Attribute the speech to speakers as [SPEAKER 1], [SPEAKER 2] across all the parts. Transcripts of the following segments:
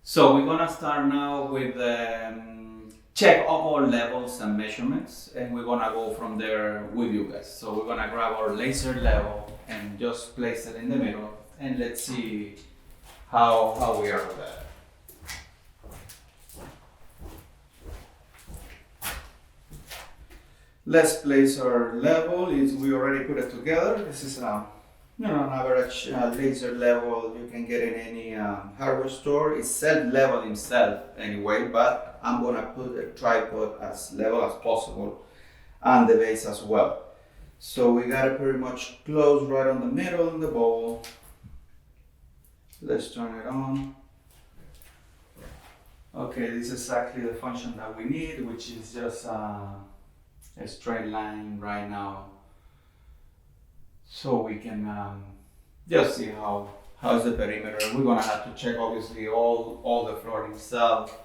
[SPEAKER 1] So we're gonna start now with check all levels and measurements, and we're gonna go from there with you guys. So we're gonna grab our laser level and just place it in the middle, and let's see how we are with that. Let's place our level. We already put it together. This is an average laser level you can get in any hardware store. It's self-level himself anyway, but I'm gonna put a tripod as level as possible and the base as well. So we got it pretty much close right on the middle in the bowl. Let's turn it on. Okay, this is exactly the function that we need, which is just a straight line right now, so we can just see how's the perimeter. We're gonna have to check obviously all the floor itself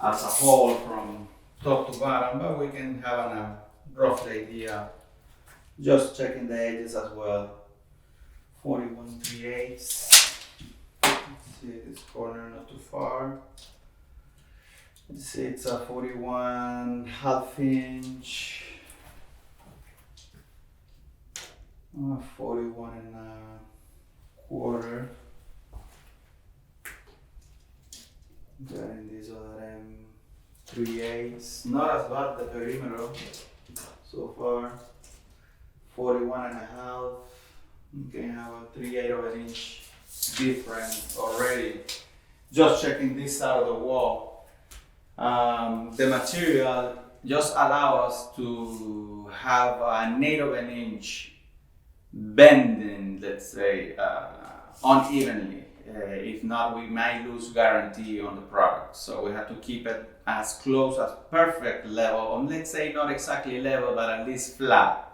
[SPEAKER 1] as a whole from top to bottom, but we can have a rough idea. Just checking the edges as well. 41 3/8. Let's see this corner not too far. Let's see, it's a 41 half inch. 41 and a quarter. Then these other 3/8. Not as bad the perimeter so far. 41 and a half. You can have a 3/8 of an inch difference already. Just checking this side of the wall. The material just allows us to have an 1/8 of an inch bending, let's say, unevenly. If not, we might lose guarantee on the product. So we have to keep it as close as perfect level, or let's say not exactly level, but at least flat.